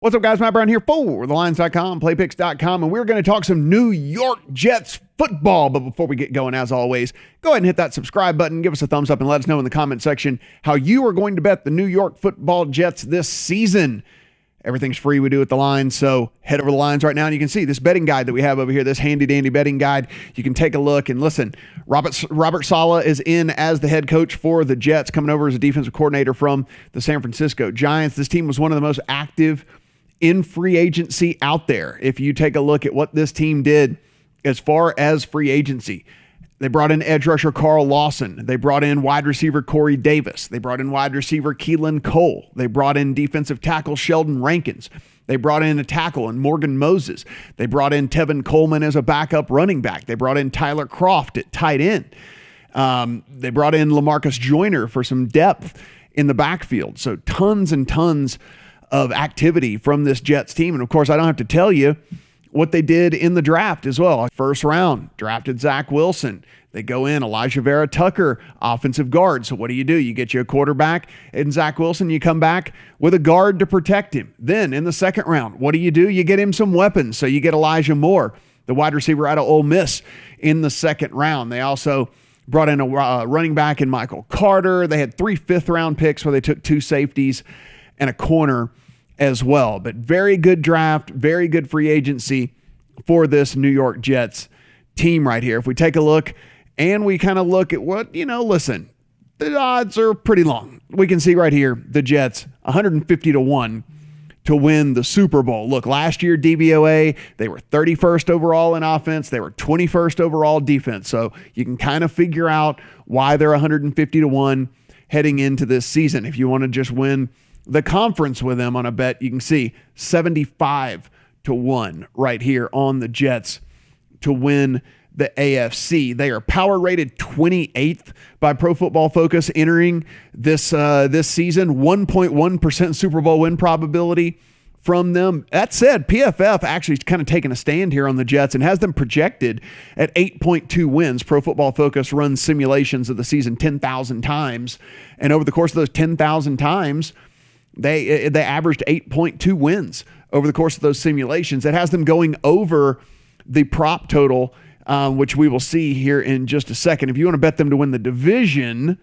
What's up, guys? Matt Brown here for TheLines.com, PlayPicks.com, and we're going to talk some New York Jets football. But before we get going, as always, go ahead and hit that subscribe button, give us a thumbs up, and let us know in the comment section how you are going to bet the New York football Jets this season. Everything's free we do at The Line, so head over to The Lines right now, and you can see this betting guide that we have over here, this handy-dandy betting guide. You can take a look and listen. Robert Saleh is in as the head coach for the Jets, coming over as a defensive coordinator from the San Francisco Giants. This team was one of the most active in free agency out there. If you take a look at what this team did as far as free agency, they brought in edge rusher Carl Lawson. They brought in wide receiver Corey Davis. They brought in wide receiver Keelan Cole. They brought in defensive tackle Sheldon Rankins. They brought in a tackle in Morgan Moses. They brought in Tevin Coleman as a backup running back. They brought in Tyler Kroft at tight end. They brought in LaMarcus Joyner for some depth in the backfield. So tons and tons of activity from this Jets team. And of course, I don't have to tell you what they did in the draft as well. First round, drafted Zach Wilson. They go in Elijah Vera Tucker, offensive guard. So what do? You get you a quarterback in Zach Wilson. You come back with a guard to protect him. Then in the second round, what do? You get him some weapons. So you get Elijah Moore, the wide receiver out of Ole Miss, in the second round. They also brought in a running back in Michael Carter. They had 3 fifth-round picks where they took 2 safeties and a corner as well. But very good draft, very good free agency for this New York Jets team right here. If we take a look and we kind of look at what, listen, the odds are pretty long. We can see right here, the Jets, 150-1 to win the Super Bowl. Look, last year, DVOA, they were 31st overall in offense. They were 21st overall defense. So you can kind of figure out why they're 150-1 heading into this season. If you want to just win the conference with them on a bet, you can see 75-1 right here on the Jets to win the AFC. They are power rated 28th by Pro Football Focus entering this season. 1.1% Super Bowl win probability from them. That said, PFF actually kind of taking a stand here on the Jets and has them projected at 8.2 wins. Pro Football Focus runs simulations of the season 10,000 times, and over the course of those 10,000 times, they averaged 8.2 wins over the course of those simulations. That has them going over the prop total, which we will see here in just a second. If you want to bet them to win the division,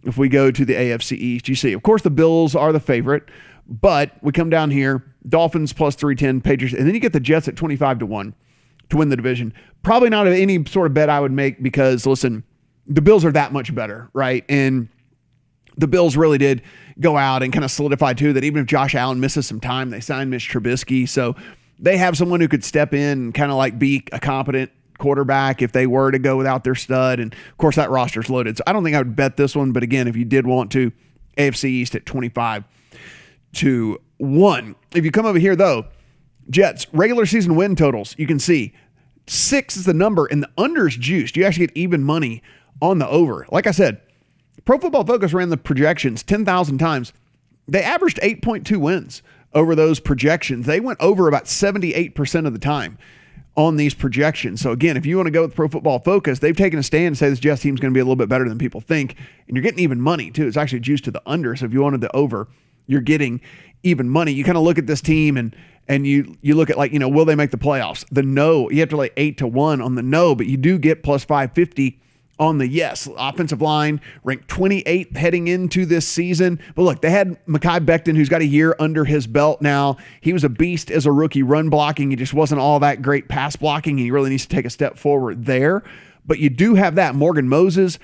if we go to the AFC East, you see, of course, the Bills are the favorite, but we come down here, Dolphins plus 310, Patriots, and then you get the Jets at 25-1 to win the division. Probably not any sort of bet I would make because, listen, the Bills are that much better, right? And the Bills really did go out and kind of solidify, too, that even if Josh Allen misses some time, they signed Mitch Trubisky. So they have someone who could step in and kind of like be a competent quarterback if they were to go without their stud. And, of course, that roster's loaded. So I don't think I would bet this one. But, again, if you did want to, AFC East at 25-1. If you come over here, though, Jets, regular season win totals, you can see 6 is the number, and the under's juiced. You actually get even money on the over. Like I said, Pro Football Focus ran the projections 10,000 times. They averaged 8.2 wins over those projections. They went over about 78% of the time on these projections. So again, if you want to go with Pro Football Focus, they've taken a stand and say this Jets team's going to be a little bit better than people think. And you're getting even money too. It's actually juiced to the under. So if you wanted the over, you're getting even money. You kind of look at this team and you look at will they make the playoffs? The no, you have to lay 8-1 on the no, but you do get plus 550 on the yes. Offensive line ranked 28th heading into this season. But look, they had Mekhi Becton, who's got a year under his belt now. He was a beast as a rookie run blocking. He just wasn't all that great pass blocking. He really needs to take a step forward there. But you do have that. Morgan Moses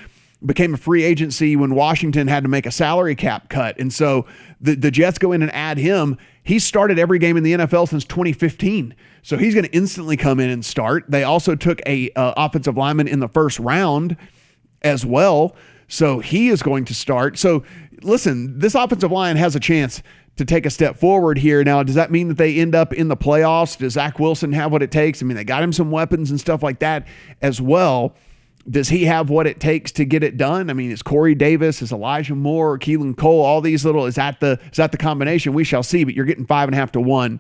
became a free agency when Washington had to make a salary cap cut. And so the Jets go in and add him. He started every game in the NFL since 2015. So he's going to instantly come in and start. They also took a offensive lineman in the first round as well. So he is going to start. So listen, this offensive line has a chance to take a step forward here. Now, does that mean that they end up in the playoffs? Does Zach Wilson have what it takes? I mean, they got him some weapons and stuff like that as well. Does he have what it takes to get it done? I mean, is Corey Davis, is Elijah Moore, Keelan Cole, all these little, is that the combination? We shall see, but you're getting 5.5-1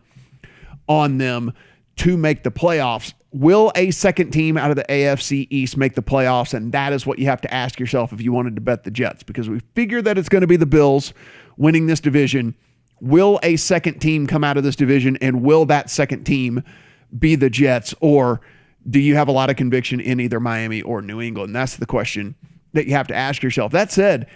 on them to make the playoffs. Will a second team out of the AFC East make the playoffs? And that is what you have to ask yourself if you wanted to bet the Jets, because we figure that it's going to be the Bills winning this division will a second team come out of this division, and will that second team be the Jets, or do you have a lot of conviction in either Miami or New England? That's the question that you have to ask yourself. That said,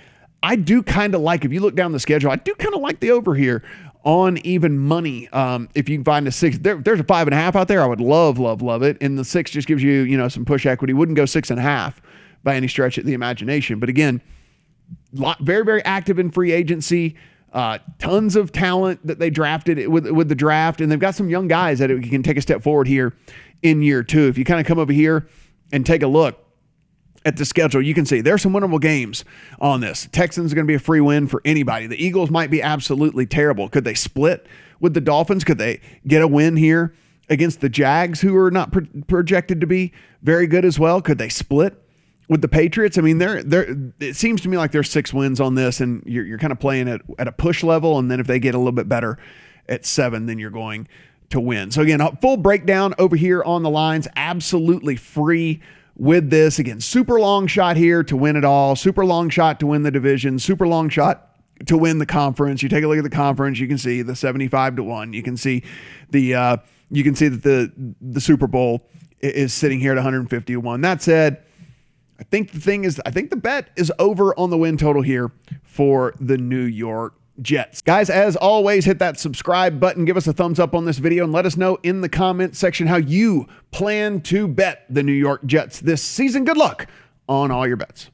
I do kind of like, if you look down the schedule, I do kind of like the over here on even money. If you can find a 6, there's a 5.5 out there. I would love it. And the 6 just gives you, some push equity. Wouldn't go 6.5 by any stretch of the imagination. But again, very, very active in free agency. Tons of talent that they drafted with the draft, and they've got some young guys that can take a step forward here in year 2. If you kind of come over here and take a look at the schedule, you can see there's some winnable games on this. Texans are going to be a free win for anybody. The Eagles might be absolutely terrible. Could they split with the Dolphins? Could they get a win here against the Jags, who are not projected to be very good as well? Could they split with the Patriots? I mean, it seems to me like there's 6 wins on this, and you're kind of playing at a push level, and then if they get a little bit better at 7, then you're going to win. So again, a full breakdown over here on the lines, absolutely free with this. Again, super long shot here to win it all, super long shot to win the division, super long shot to win the conference. You take a look at the conference, you can see the 75-1. You can see that the Super Bowl is sitting here at 150-1. That said, I think the bet is over on the win total here for the New York Jets. Guys, as always, hit that subscribe button, give us a thumbs up on this video, and let us know in the comment section how you plan to bet the New York Jets this season. Good luck on all your bets.